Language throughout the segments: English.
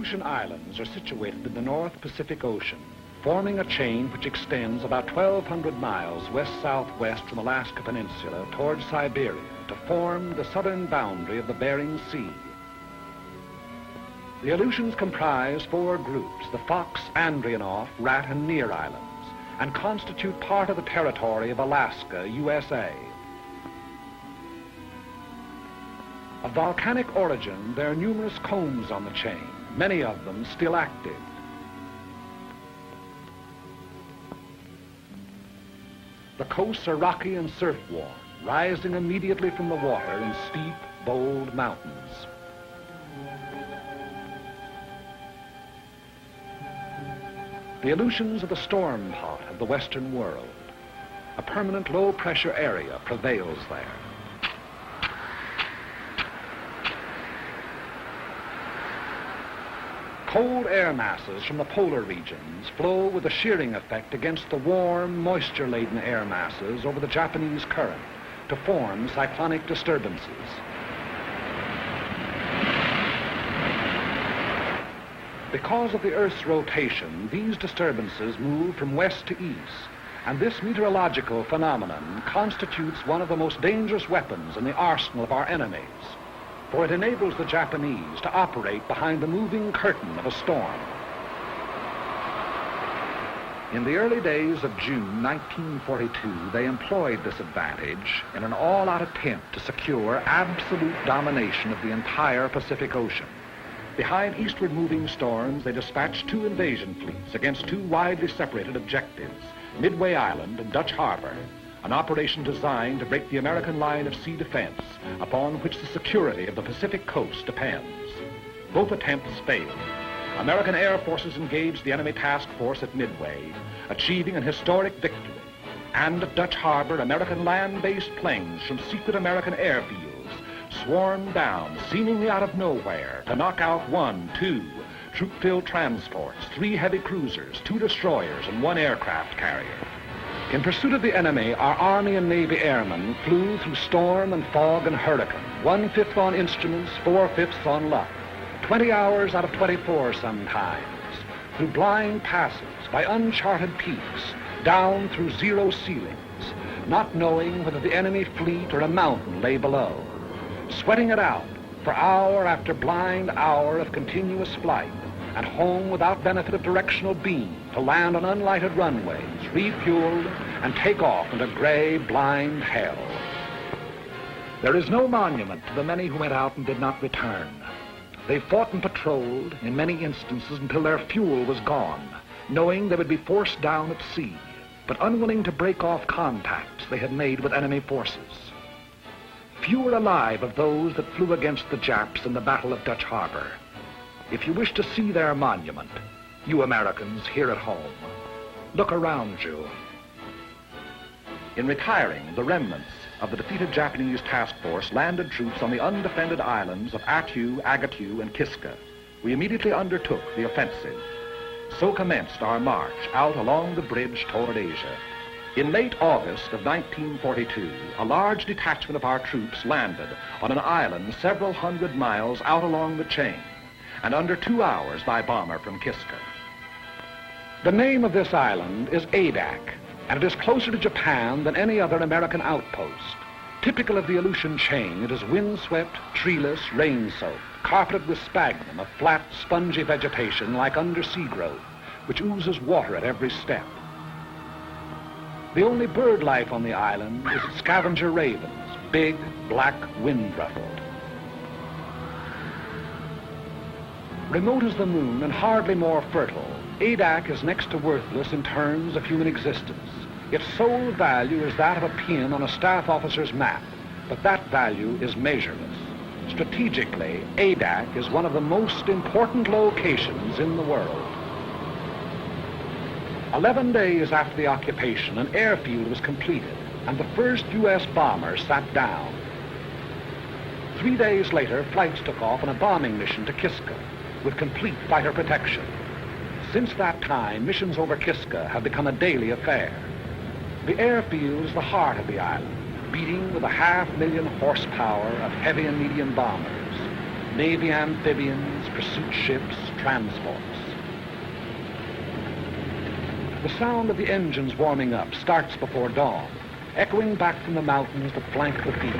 Aleutian Islands are situated in the North Pacific Ocean, forming a chain which extends about 1,200 miles west-southwest from Alaska Peninsula towards Siberia to form the southern boundary of the Bering Sea. The Aleutians comprise 4 groups, the Fox, Andreanoff, Rat, and Near Islands, and constitute part of the territory of Alaska, USA. Of volcanic origin, there are numerous cones on the chain, many of them still active. The coasts are rocky and surf-worn, rising immediately from the water in steep, bold mountains. The Aleutians are the storm pot of the Western world. A permanent low-pressure area prevails there. Cold air masses from the polar regions flow with a shearing effect against the warm, moisture-laden air masses over the Japanese current to form cyclonic disturbances. Because of the Earth's rotation, these disturbances move from west to east, and this meteorological phenomenon constitutes one of the most dangerous weapons in the arsenal of our enemies, for it enables the Japanese to operate behind the moving curtain of a storm. In the early days of June 1942, they employed this advantage in an all-out attempt to secure absolute domination of the entire Pacific Ocean. Behind eastward moving storms, they dispatched 2 invasion fleets against 2 widely separated objectives, Midway Island and Dutch Harbor, an operation designed to break the American line of sea defense upon which the security of the Pacific coast depends. Both attempts failed. American air forces engaged the enemy task force at Midway, achieving an historic victory. And at Dutch Harbor, American land-based planes from secret American airfields swarmed down, seemingly out of nowhere, to knock out 1, 2 troop-filled transports, 3 heavy cruisers, 2 destroyers, and 1 aircraft carrier. In pursuit of the enemy, our Army and Navy airmen flew through storm and fog and hurricane, 1/5 on instruments, 4/5 on luck, 20 hours out of 24 sometimes, through blind passes, by uncharted peaks, down through zero ceilings, not knowing whether the enemy fleet or a mountain lay below, sweating it out for hour after blind hour of continuous flight, and home without benefit of directional beam to land on unlighted runways, refueled, and take off into gray, blind hell. There is no monument to the many who went out and did not return. They fought and patrolled, in many instances, until their fuel was gone, knowing they would be forced down at sea, but unwilling to break off contacts they had made with enemy forces. Few were alive of those that flew against the Japs in the Battle of Dutch Harbor. If you wish to see their monument, you Americans here at home, look around you. In retiring, the remnants of the defeated Japanese task force landed troops on the undefended islands of Attu, Agatu, and Kiska. We immediately undertook the offensive. So commenced our march out along the bridge toward Asia. In late August of 1942, a large detachment of our troops landed on an island several hundred miles out along the chain, and under 2 hours by bomber from Kiska. The name of this island is Adak, and it is closer to Japan than any other American outpost. Typical of the Aleutian chain, it is windswept, treeless, rain-soaked, carpeted with sphagnum, a flat, spongy vegetation like undersea growth, which oozes water at every step. The only bird life on the island is its scavenger ravens, big, black, wind-ruffled. Remote as the moon and hardly more fertile, Adak is next to worthless in terms of human existence. Its sole value is that of a pin on a staff officer's map, but that value is measureless. Strategically, Adak is one of the most important locations in the world. 11 days after the occupation, an airfield was completed, and the first U.S. bomber sat down. 3 days later, flights took off on a bombing mission to Kiska, with complete fighter protection. Since that time, missions over Kiska have become a daily affair. The airfield is the heart of the island, beating with a 500,000 horsepower of heavy and medium bombers. Navy amphibians, pursuit ships, transports. The sound of the engines warming up starts before dawn, echoing back from the mountains that flank the field.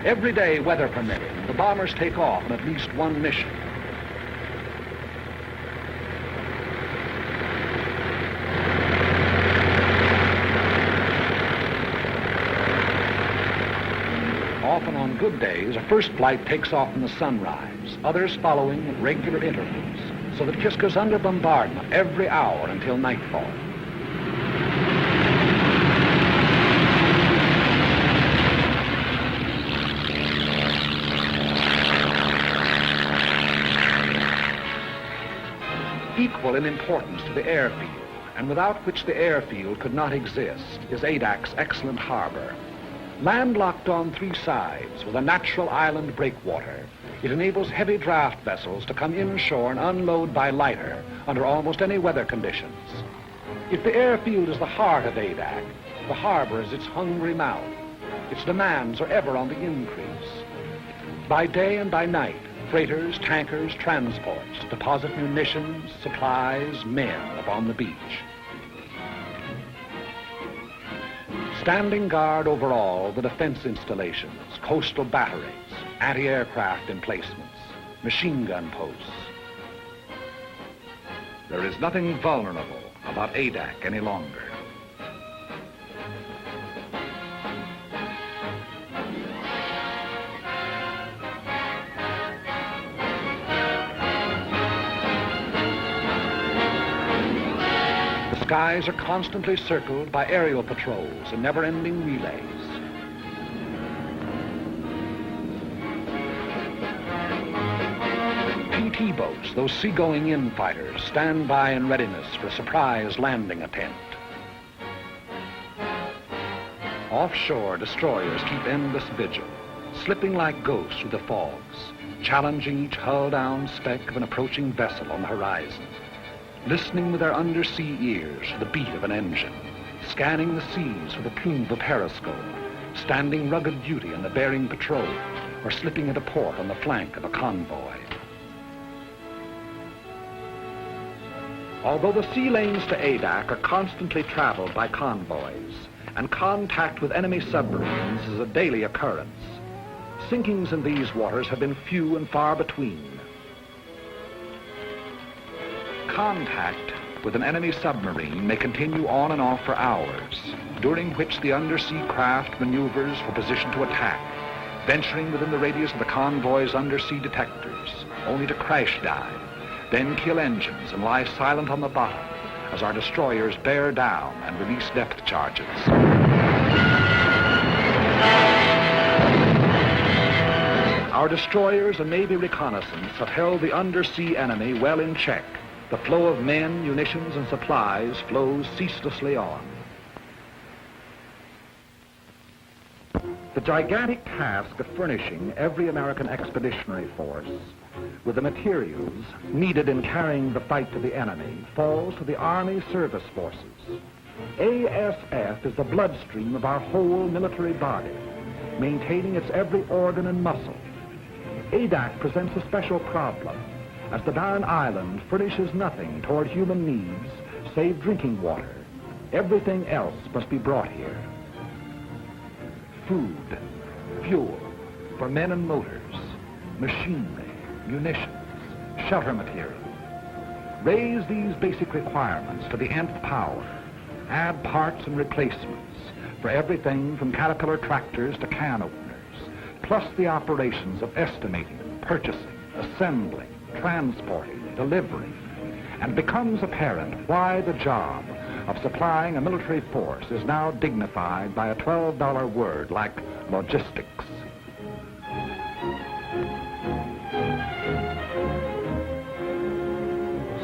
Every day, weather permitting, the bombers take off on at least one mission. Often on good days, a first flight takes off in the sunrise, others following at regular intervals, so that Kiska's under bombardment every hour until nightfall. Equal in importance to the airfield, and without which the airfield could not exist, is Adak's excellent harbor. Landlocked on three sides with a natural island breakwater, it enables heavy draft vessels to come inshore and unload by lighter under almost any weather conditions. If the airfield is the heart of Adak, the harbor is its hungry mouth. Its demands are ever on the increase. By day and by night, freighters, tankers, transports deposit munitions, supplies, men upon the beach. Standing guard over all the defense installations, coastal batteries, anti-aircraft emplacements, machine gun posts. There is nothing vulnerable about Adak any longer. The skies are constantly circled by aerial patrols and never-ending relays. PT boats, those seagoing in fighters, stand by in readiness for a surprise landing attempt. Offshore, destroyers keep endless vigil, slipping like ghosts through the fogs, challenging each hull-down speck of an approaching vessel on the horizon, listening with their undersea ears to the beat of an engine, scanning the seas with the plume of a periscope, standing rugged duty in the Bering Patrol, or slipping into port on the flank of a convoy. Although the sea lanes to Adak are constantly traveled by convoys, and contact with enemy submarines is a daily occurrence, sinkings in these waters have been few and far between. Contact with an enemy submarine may continue on and off for hours, during which the undersea craft maneuvers for position to attack, venturing within the radius of the convoy's undersea detectors, only to crash dive, then kill engines and lie silent on the bottom as our destroyers bear down and release depth charges. Our destroyers and Navy reconnaissance have held the undersea enemy well in check. The flow of men, munitions, and supplies flows ceaselessly on. The gigantic task of furnishing every American expeditionary force with the materials needed in carrying the fight to the enemy falls to the Army Service Forces. ASF is the bloodstream of our whole military body, maintaining its every organ and muscle. Adak presents a special problem, as the barren island furnishes nothing toward human needs save drinking water. Everything else must be brought here. Food, fuel for men and motors, machinery, munitions, shelter material. Raise these basic requirements to the nth power. Add parts and replacements for everything from Caterpillar tractors to can openers, plus the operations of estimating, purchasing, assembling, transporting, delivering, and becomes apparent why the job of supplying a military force is now dignified by a $12 word like logistics.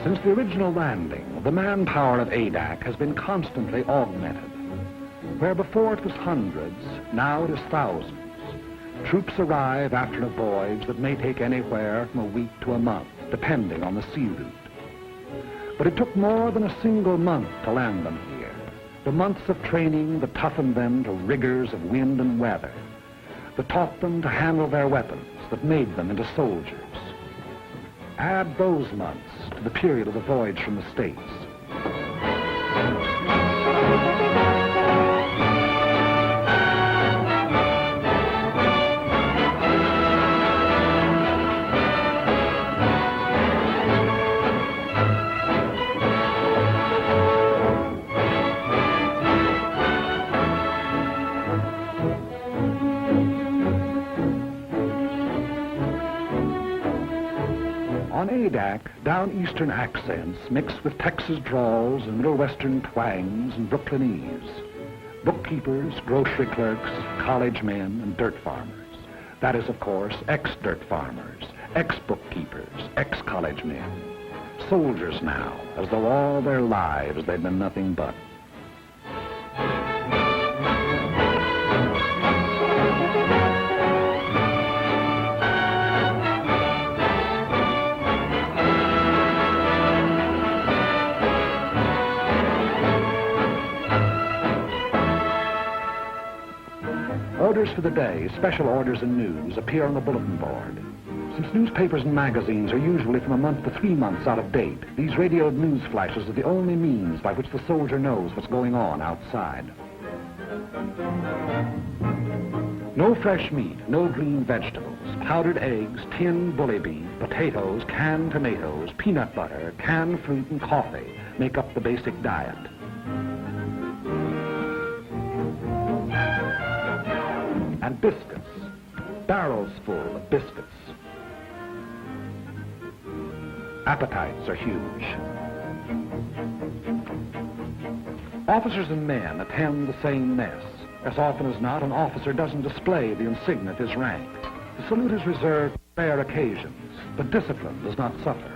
Since the original landing, the manpower of Adak has been constantly augmented. Where before it was hundreds, now it is thousands. Troops arrive after a voyage that may take anywhere from a week to a month, depending on the sea route. But it took more than a single month to land them here. The months of training that toughened them to rigors of wind and weather, that taught them to handle their weapons, that made them into soldiers. Add those months to the period of the voyage from the States. On Adak, down-eastern accents mixed with Texas drawls and Middle Western twangs and Brooklynese. Bookkeepers, grocery clerks, college men, and dirt farmers. That is, of course, ex-dirt farmers, ex-bookkeepers, ex-college men. Soldiers now, as though all their lives they'd been nothing but. Orders for the day, special orders and news, appear on the bulletin board. Since newspapers and magazines are usually from a month to 3 months out of date, these radioed news flashes are the only means by which the soldier knows what's going on outside. No fresh meat, no green vegetables, powdered eggs, tinned bully beef, potatoes, canned tomatoes, peanut butter, canned fruit, and coffee make up the basic diet. And biscuits, barrels full of biscuits. Appetites are huge. Officers and men attend the same mess. As often as not, an officer doesn't display the insignia of his rank. The salute is reserved for rare occasions, but discipline does not suffer.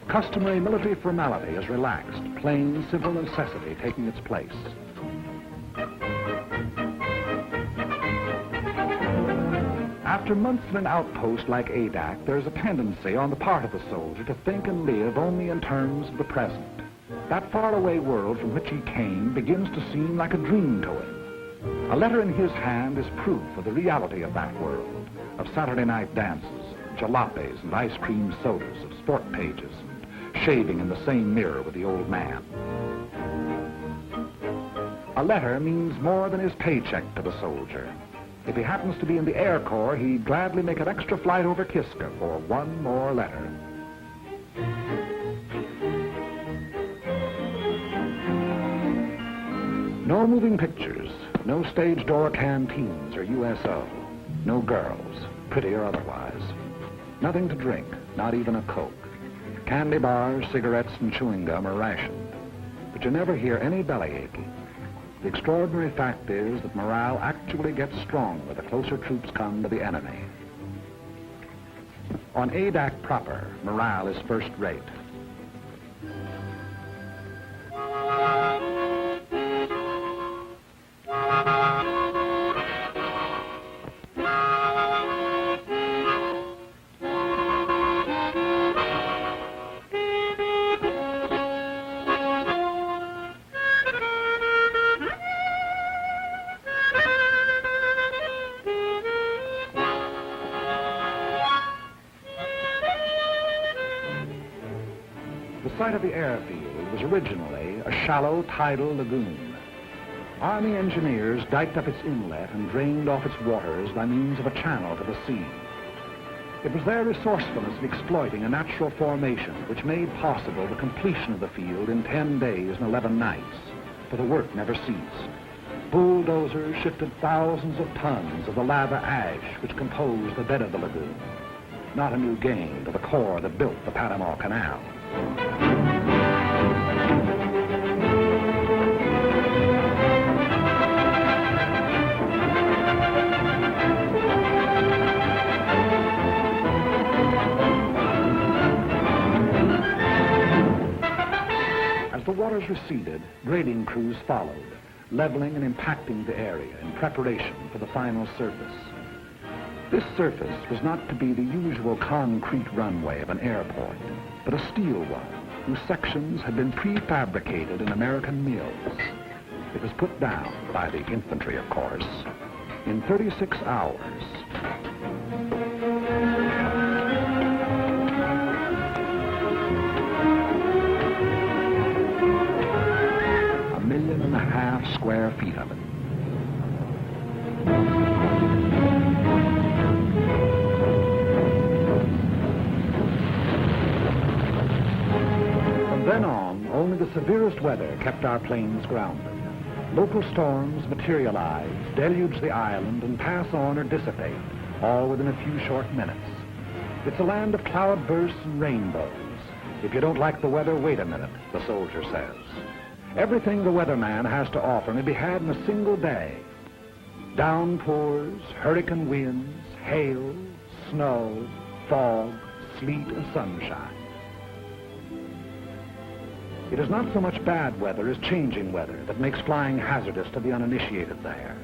Customary military formality is relaxed, plain civil necessity taking its place. After months in an outpost like Adak, there is a tendency on the part of the soldier to think and live only in terms of the present. That faraway world from which he came begins to seem like a dream to him. A letter in his hand is proof of the reality of that world, of Saturday night dances, jalopies and ice cream sodas, of sport pages, and shaving in the same mirror with the old man. A letter means more than his paycheck to the soldier. If he happens to be in the Air Corps, he'd gladly make an extra flight over Kiska for one more letter. No moving pictures, no stage door canteens or USO, no girls, pretty or otherwise. Nothing to drink, not even a Coke. Candy bars, cigarettes, and chewing gum are rationed, but you never hear any belly aching. The extraordinary fact is that morale actually gets stronger the closer troops come to the enemy. On Adak proper, morale is first rate. The site of the airfield was originally a shallow tidal lagoon. Army engineers diked up its inlet and drained off its waters by means of a channel to the sea. It was their resourcefulness in exploiting a natural formation which made possible the completion of the field in 10 days and 11 nights, for the work never ceased. Bulldozers shifted thousands of tons of the lava ash which composed the bed of the lagoon. Not a new gain to the Corps that built the Panama Canal. As the waters receded, grading crews followed, leveling and impacting the area in preparation for the final surface. This surface was not to be the usual concrete runway of an airport, but a steel one, whose sections had been prefabricated in American mills. It was put down by the infantry, of course, in 36 hours. A 1.5 million square feet of it. From then on, only the severest weather kept our planes grounded. Local storms materialize, deluge the island, and pass on or dissipate, all within a few short minutes. It's a land of cloudbursts and rainbows. If you don't like the weather, wait a minute, the soldier says. Everything the weatherman has to offer may be had in a single day. Downpours, hurricane winds, hail, snow, fog, sleet, and sunshine. It is not so much bad weather as changing weather that makes flying hazardous to the uninitiated there.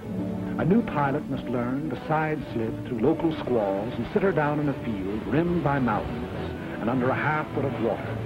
A new pilot must learn to side-slip through local squalls and sit her down in a field rimmed by mountains and under a half-foot of water.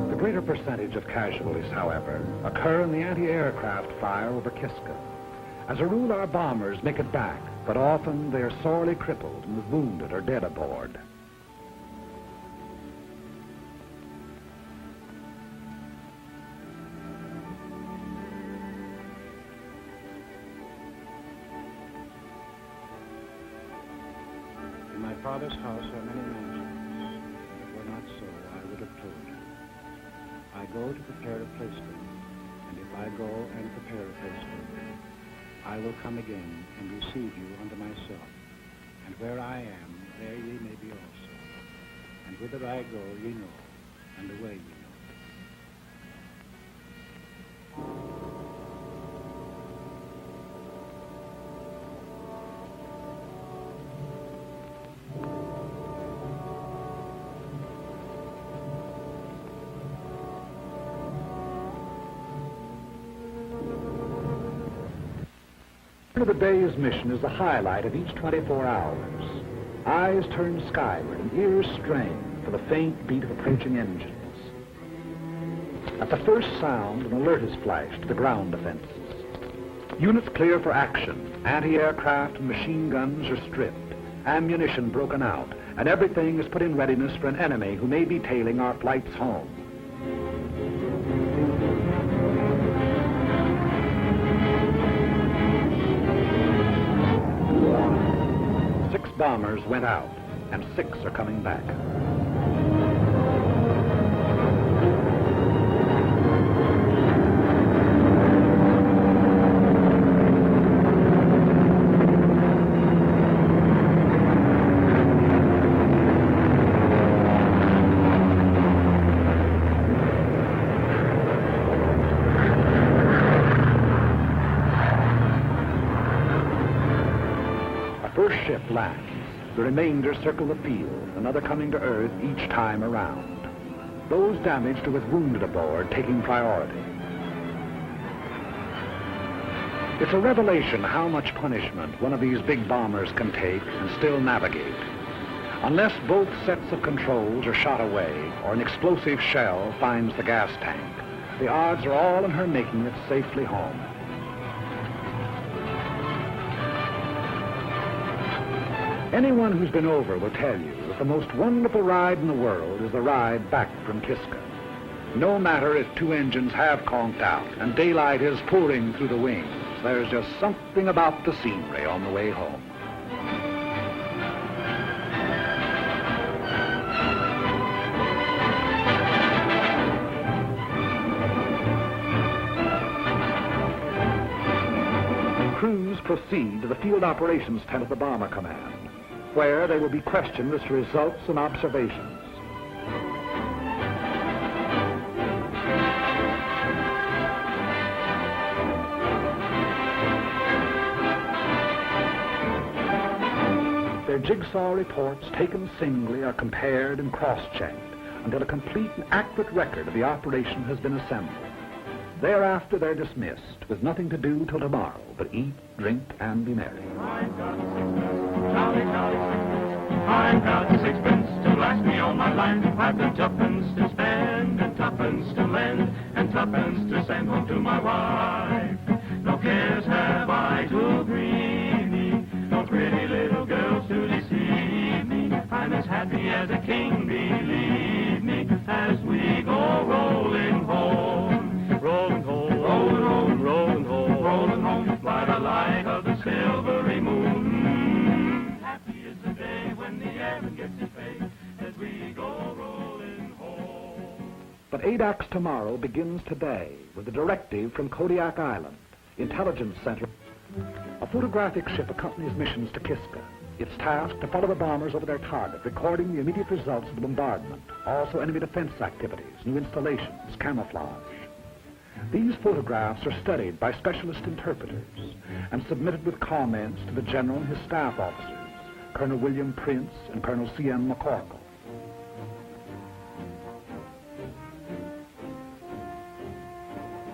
The greater percentage of casualties, however, occur in the anti-aircraft fire over Kiska. As a rule, our bombers make it back, but often they are sorely crippled and wounded or dead aboard. In my father's house are many mansions. If it were not so, I would have told you. I go to prepare a place for you, and if I go and prepare a place for you, I will come again and receive you unto myself. And where I am, there ye may be also. And whither I go, ye know, and the way ye know. The day's mission is the highlight of each 24 hours. Eyes turn skyward and ears strain for the faint beat of approaching engines. At the first sound, an alert is flashed to the ground defenses. Units clear for action. Anti-aircraft and machine guns are stripped, ammunition broken out, and everything is put in readiness for an enemy who may be tailing our flights home. Bombers went out, and 6 are coming back. Our first ship lands. The remainder circle the field, another coming to Earth each time around. Those damaged or with wounded aboard taking priority. It's a revelation how much punishment one of these big bombers can take and still navigate. Unless both sets of controls are shot away or an explosive shell finds the gas tank, the odds are all in her making it safely home. Anyone who's been over will tell you that the most wonderful ride in the world is the ride back from Kiska. No matter if two engines have conked out and daylight is pouring through the wings, there's just something about the scenery on the way home. Crews proceed to the field operations tent of the Bomber Command, where they will be questioned as to results and observations. Their jigsaw reports, taken singly, are compared and cross-checked until a complete and accurate record of the operation has been assembled. Thereafter, they're dismissed, with nothing to do till tomorrow but eat, drink, and be merry. I've got sixpence, jolly, jolly sixpence. I've got sixpence to last me all my life. I've got tuppence to spend, and tuppence to lend, and tuppence to send home to my wife. No cares have I to grieve me, no pretty little girls to deceive me. I'm as happy as a king, believe me, as we go rolling home. Rolling home, rolling home, rolling home, rolling home, by the light of the silvery moon. Happy is the day when the airman gets his pay, as we go rolling home. But ADAC's tomorrow begins today with a directive from Kodiak Island, Intelligence Center. A photographic ship accompanies missions to Kiska. It's tasked to follow the bombers over their target, recording the immediate results of the bombardment, also enemy defense activities, new installations, camouflage. These photographs are studied by specialist interpreters and submitted with comments to the General and his staff officers, Colonel William Prince and Colonel C.M. McCorkle.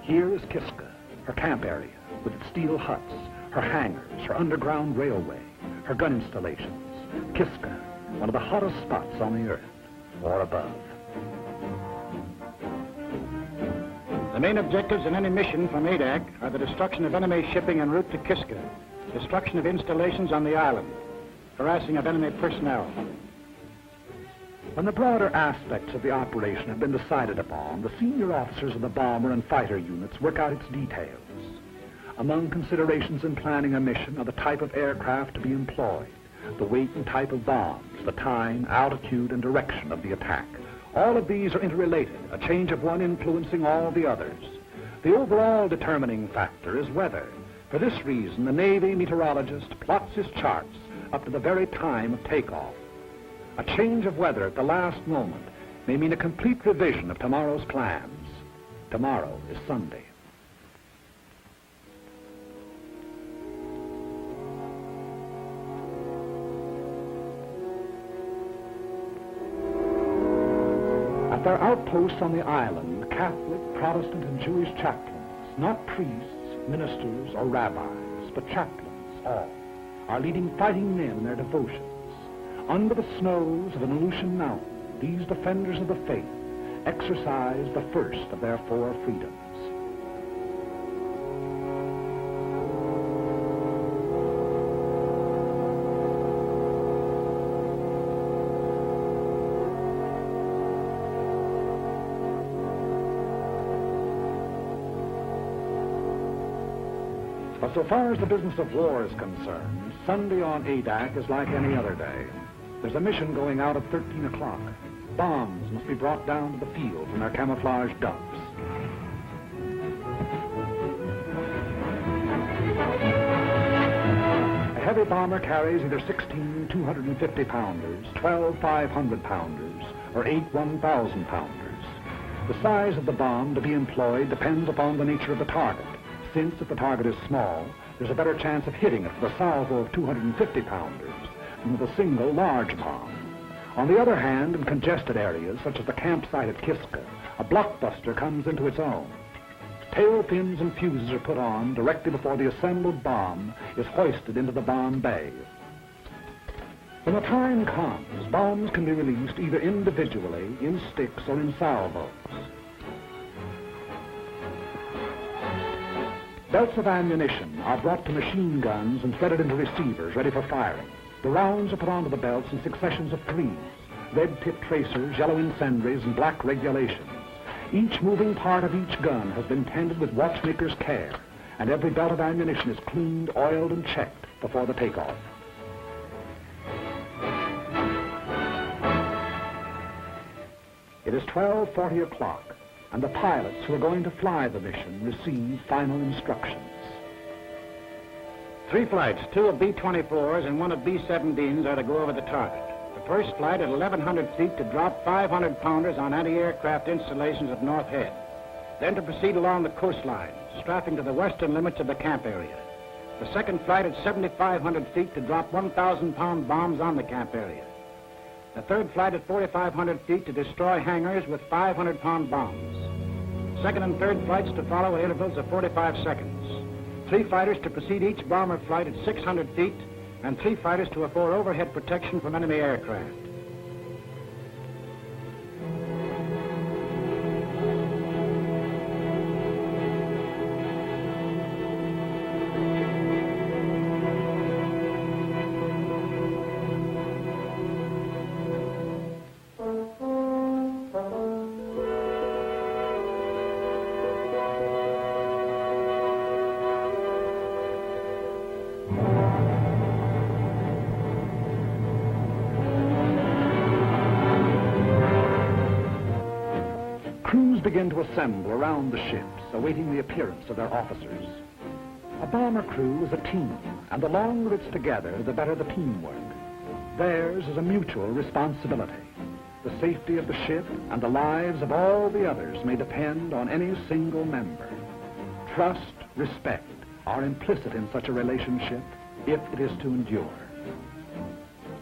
Here is Kiska, her camp area, with its steel huts, her hangars, her underground railway, her gun installations. Kiska, one of the hottest spots on the earth, or above. The main objectives in any mission from ADAC are the destruction of enemy shipping en route to Kiska, destruction of installations on the island, harassing of enemy personnel. When the broader aspects of the operation have been decided upon, the senior officers of the bomber and fighter units work out its details. Among considerations in planning a mission are the type of aircraft to be employed, the weight and type of bombs, the time, altitude, and direction of the attack. All of these are interrelated, a change of one influencing all the others. The overall determining factor is weather. For this reason, the Navy meteorologist plots his charts up to the very time of takeoff. A change of weather at the last moment may mean a complete revision of tomorrow's plans. Tomorrow is Sunday. At their outposts on the island, Catholic, Protestant, and Jewish chaplains, not priests, ministers, or rabbis, but chaplains, all, are leading fighting men in their devotions. Under the snows of an Aleutian mountain, these defenders of the faith exercise the first of their four freedoms. But so far as the business of war is concerned, Sunday on ADAC is like any other day. There's a mission going out at 13 o'clock. Bombs must be brought down to the field from their camouflage dumps. A heavy bomber carries either 16 250-pounders, 12 500-pounders, or 8 1,000-pounders. The size of the bomb to be employed depends upon the nature of the target, since if the target is small, there's a better chance of hitting it with a salvo of 250-pounders than with a single large bomb. On the other hand, in congested areas, such as the campsite at Kiska, a blockbuster comes into its own. Tail fins and fuses are put on directly before the assembled bomb is hoisted into the bomb bay. When the time comes, bombs can be released either individually, in sticks, or in salvos. Belts of ammunition are brought to machine guns and threaded into receivers ready for firing. The rounds are put onto the belts in successions of threes: red-tip tracers, yellow incendiaries, and black regulations. Each moving part of each gun has been tended with watchmaker's care, and every belt of ammunition is cleaned, oiled, and checked before the takeoff. It is 12:40 o'clock, and the pilots who are going to fly the mission receive final instructions. 3 flights, 2 of B-24s and 1 of B-17s are to go over the target. The first flight at 1,100 feet to drop 500-pounders on anti-aircraft installations at North Head. Then to proceed along the coastline, strapping to the western limits of the camp area. The second flight at 7,500 feet to drop 1,000-pound bombs on the camp area. The third flight at 4,500 feet to destroy hangars with 500-pound bombs. Second and third flights to follow at intervals of 45 seconds. 3 fighters to precede each bomber flight at 600 feet, and 3 fighters to afford overhead protection from enemy aircraft. Begin to assemble around the ships, awaiting the appearance of their officers. A bomber crew is a team, and the longer it's together, the better the teamwork. Theirs is a mutual responsibility. The safety of the ship and the lives of all the others may depend on any single member. Trust, respect are implicit in such a relationship if it is to endure.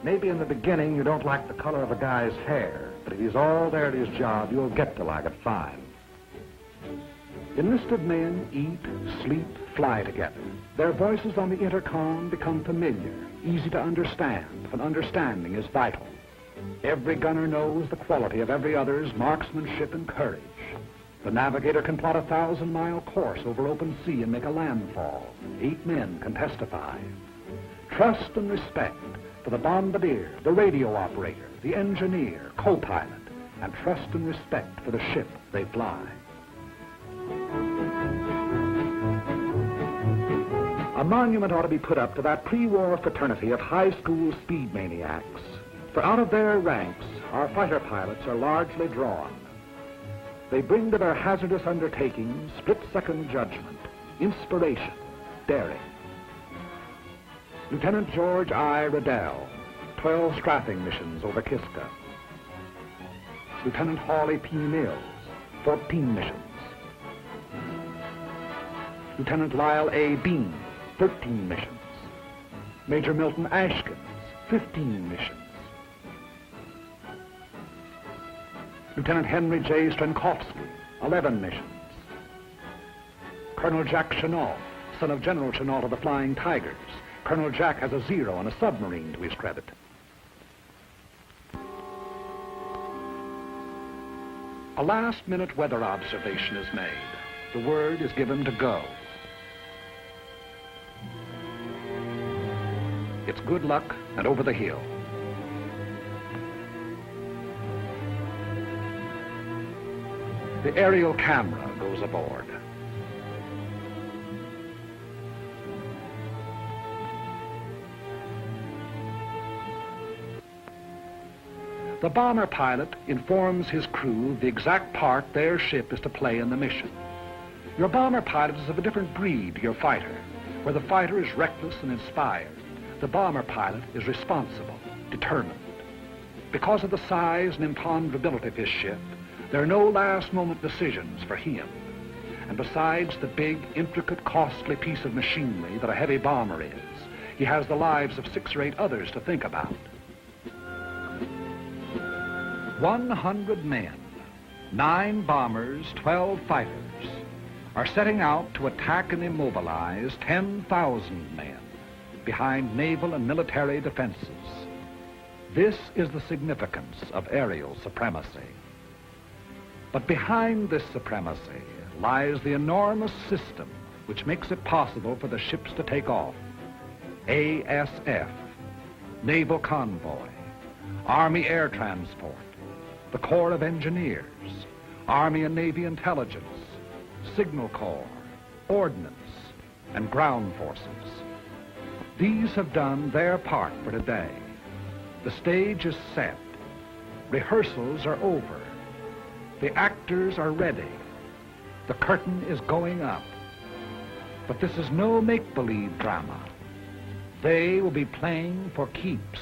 Maybe in the beginning you don't like the color of a guy's hair, but if he's all there at his job, you'll get to like it fine. Enlisted men eat, sleep, fly together. Their voices on the intercom become familiar, easy to understand, and understanding is vital. Every gunner knows the quality of every other's marksmanship and courage. The navigator can plot a 1,000-mile course over open sea and make a landfall. 8 men can testify. Trust and respect for the bombardier, the radio operator, the engineer, co-pilot, and trust and respect for the ship they fly. A monument ought to be put up to that pre-war fraternity of high school speed maniacs, for out of their ranks, our fighter pilots are largely drawn. They bring to their hazardous undertakings split-second judgment, inspiration, daring. Lieutenant George I. Riddell, 12 strafing missions over Kiska. Lieutenant Hawley P. Mills, 14 missions. Lieutenant Lyle A. Bean, 13 missions. Major Milton Ashkins, 15 missions. Lieutenant Henry J. Strankowski, 11 missions. Colonel Jack Chenault, son of General Chenault of the Flying Tigers. Colonel Jack has a 0 on a submarine to his credit. A last-minute weather observation is made. The word is given to go. It's good luck and over the hill. The aerial camera goes aboard. The bomber pilot informs his crew the exact part their ship is to play in the mission. Your bomber pilot is of a different breed to your fighter. Where the fighter is reckless and inspired, the bomber pilot is responsible, determined. Because of the size and imponderability of his ship, there are no last-moment decisions for him. And besides the big, intricate, costly piece of machinery that a heavy bomber is, he has the lives of 6 or 8 others to think about. 100 men, 9 bombers, 12 fighters. are setting out to attack and immobilize 10,000 men behind naval and military defenses. This is the significance of aerial supremacy. But behind this supremacy lies the enormous system which makes it possible for the ships to take off. ASF, Naval Convoy, Army Air Transport, the Corps of Engineers, Army and Navy Intelligence, Signal Corps, Ordnance, and Ground Forces. These have done their part for today. The stage is set. Rehearsals are over. The actors are ready. The curtain is going up. But this is no make-believe drama. They will be playing for keeps.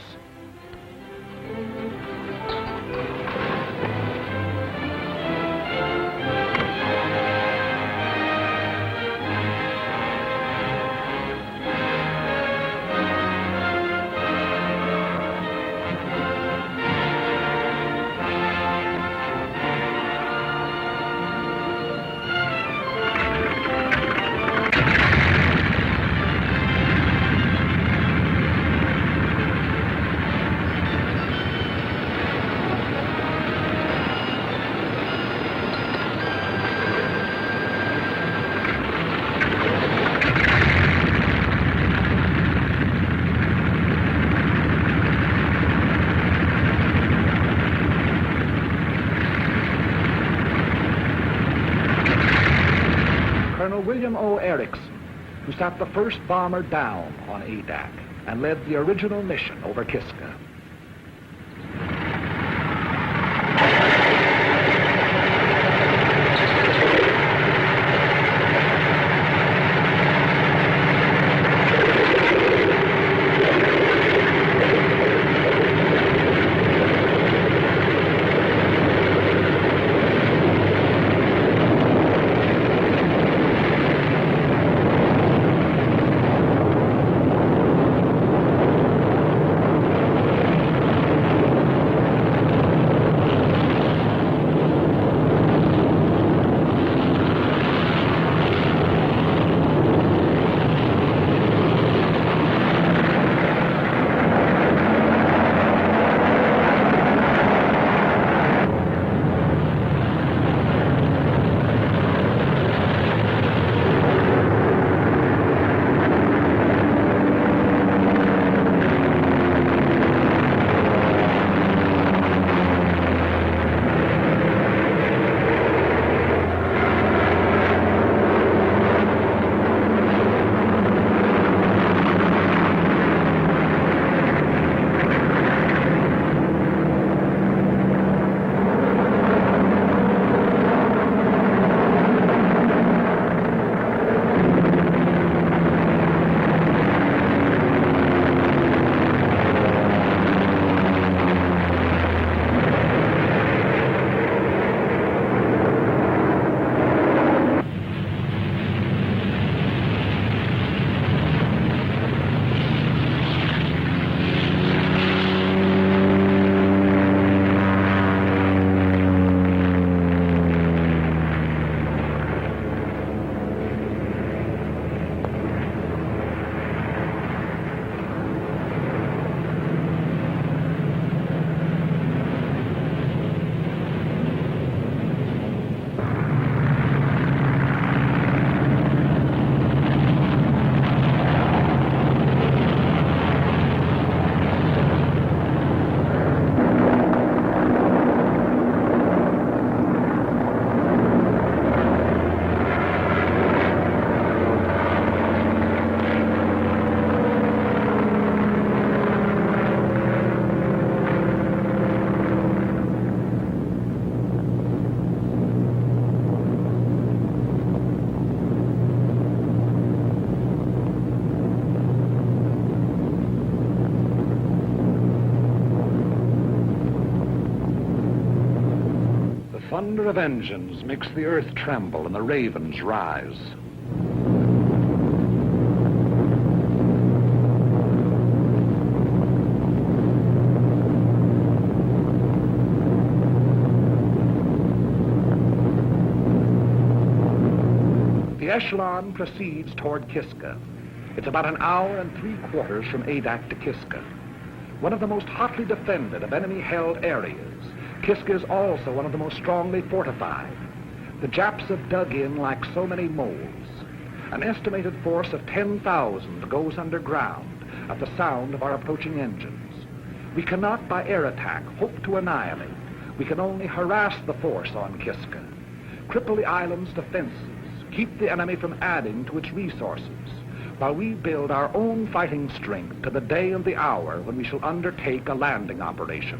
Colonel William O. Erickson, who sat the first bomber down on Adak and led the original mission over Kiska. Thunder of engines makes the earth tremble and the ravens rise. The echelon proceeds toward Kiska. It's about an hour and 3/4 from Adak to Kiska. One of the most hotly defended of enemy-held areas, Kiska is also one of the most strongly fortified. The Japs have dug in like so many moles. An estimated force of 10,000 goes underground at the sound of our approaching engines. We cannot, by air attack, hope to annihilate. We can only harass the force on Kiska, cripple the island's defenses, keep the enemy from adding to its resources, while we build our own fighting strength to the day and the hour when we shall undertake a landing operation.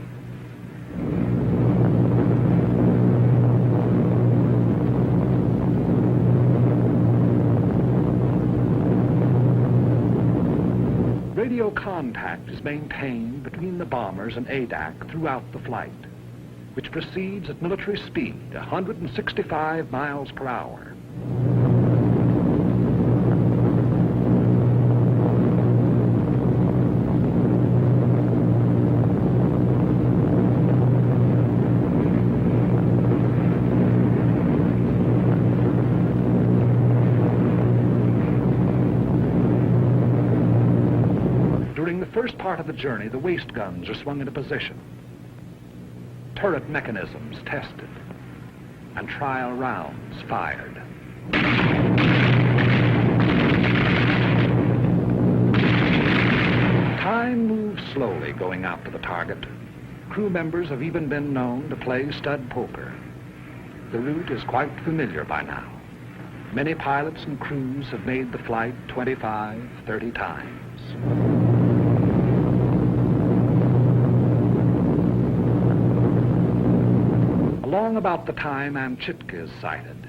Radio contact is maintained between the bombers and Adak throughout the flight, which proceeds at military speed, 165 miles per hour. During the first part of the journey, the waist guns are swung into position, turret mechanisms tested, and trial rounds fired. Time moves slowly going out to the target. Crew members have even been known to play stud poker. The route is quite familiar by now. Many pilots and crews have made the flight 25, 30 times. Along about the time Amchitka is sighted,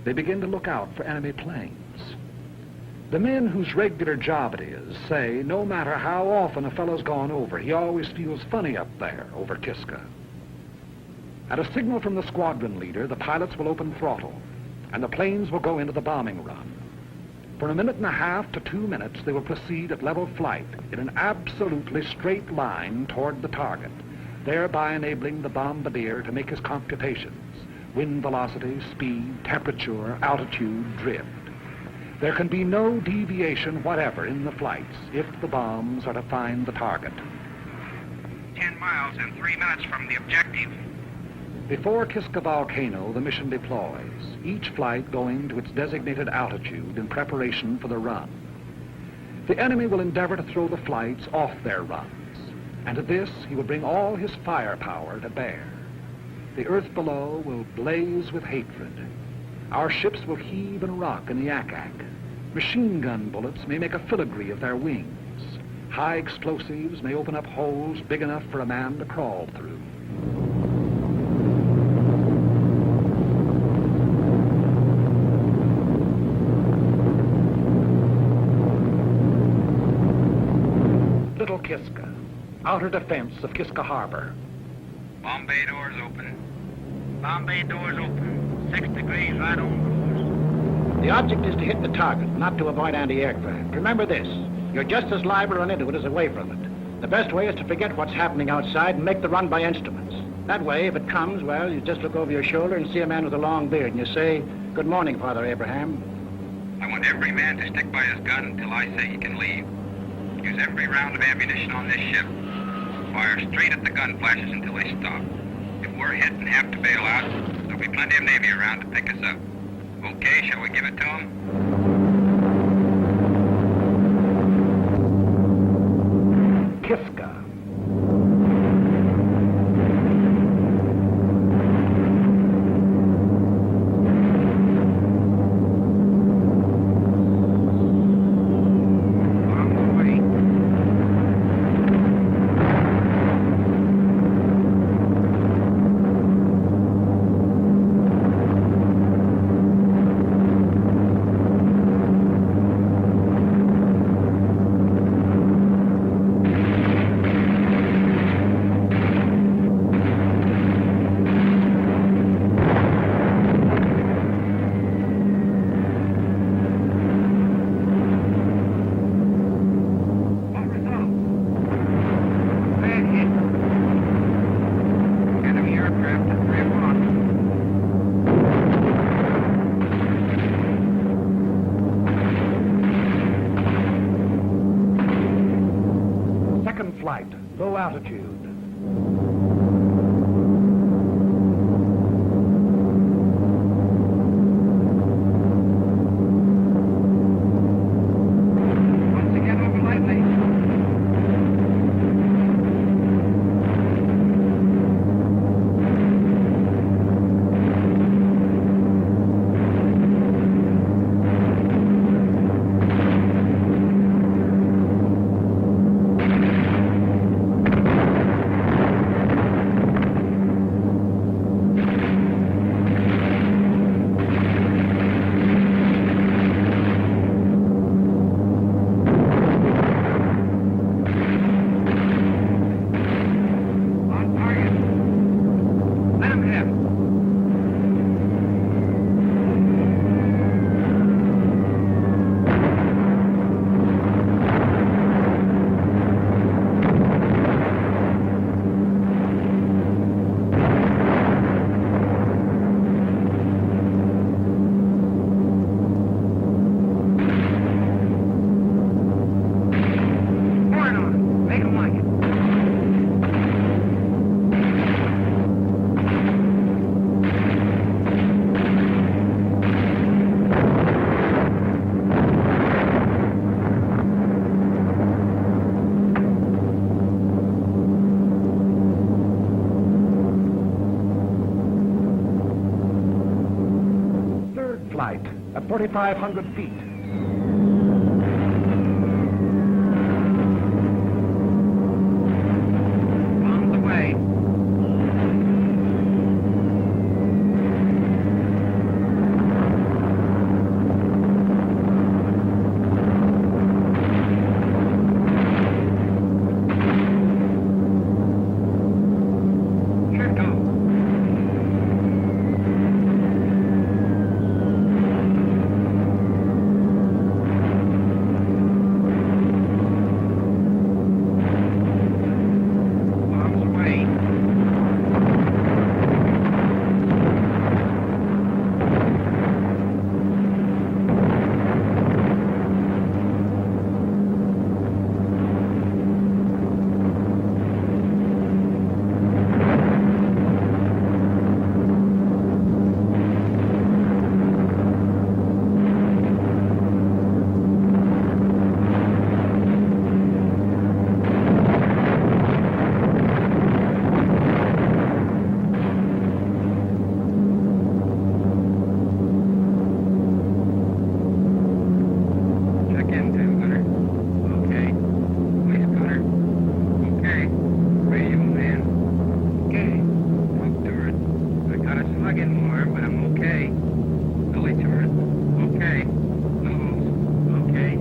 they begin to look out for enemy planes. The men whose regular job it is say no matter how often a fellow's gone over, he always feels funny up there over Kiska. At a signal from the squadron leader, the pilots will open throttle, and the planes will go into the bombing run. For a minute and a half to 2 minutes, they will proceed at level flight in an absolutely straight line toward the target, thereby enabling the bombardier to make his computations: wind velocity, speed, temperature, altitude, drift. There can be no deviation whatever in the flights if the bombs are to find the target. 10 miles and 3 minutes from the objective. Before Kiska Volcano, the mission deploys, each flight going to its designated altitude in preparation for the run. The enemy will endeavor to throw the flights off their runs, and to this he will bring all his firepower to bear. The earth below will blaze with hatred. Our ships will heave and rock in the yak-yak. Machine gun bullets may make a filigree of their wings. High explosives may open up holes big enough for a man to crawl through. Little Kiska, outer defense of Kiska Harbor. Bomb bay doors open. Bomb bay doors open. 6 degrees right on course. The object is to hit the target, not to avoid anti-aircraft. Remember this, you're just as liable to run into it as away from it. The best way is to forget what's happening outside and make the run by instruments. That way, if it comes, well, you just look over your shoulder and see a man with a long beard, and you say, "Good morning, Father Abraham." I want every man to stick by his gun until I say he can leave. Use every round of ammunition on this ship. Fire straight at the gun flashes until they stop. If we're hit and have to bail out, there'll be plenty of Navy around to pick us up. Okay, shall we give it to them? Kiska. flight, low altitude. Once again over lightly. On target. Let him have it. Pour it on him. Make him like it. Third flight at 4,500 feet. Bombs away. Should go. Bombs away. Check in, tail gunner. Okay. Waist gunner. Okay. Radio man. Okay. Talk turret. I got a slug in more, but I'm okay. Belly turret. Okay. Nose. Okay.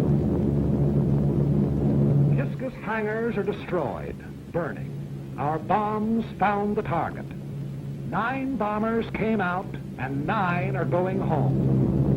Kiska's hangars are destroyed, burning. Our bombs found the target. 9 bombers came out, and 9 are going home.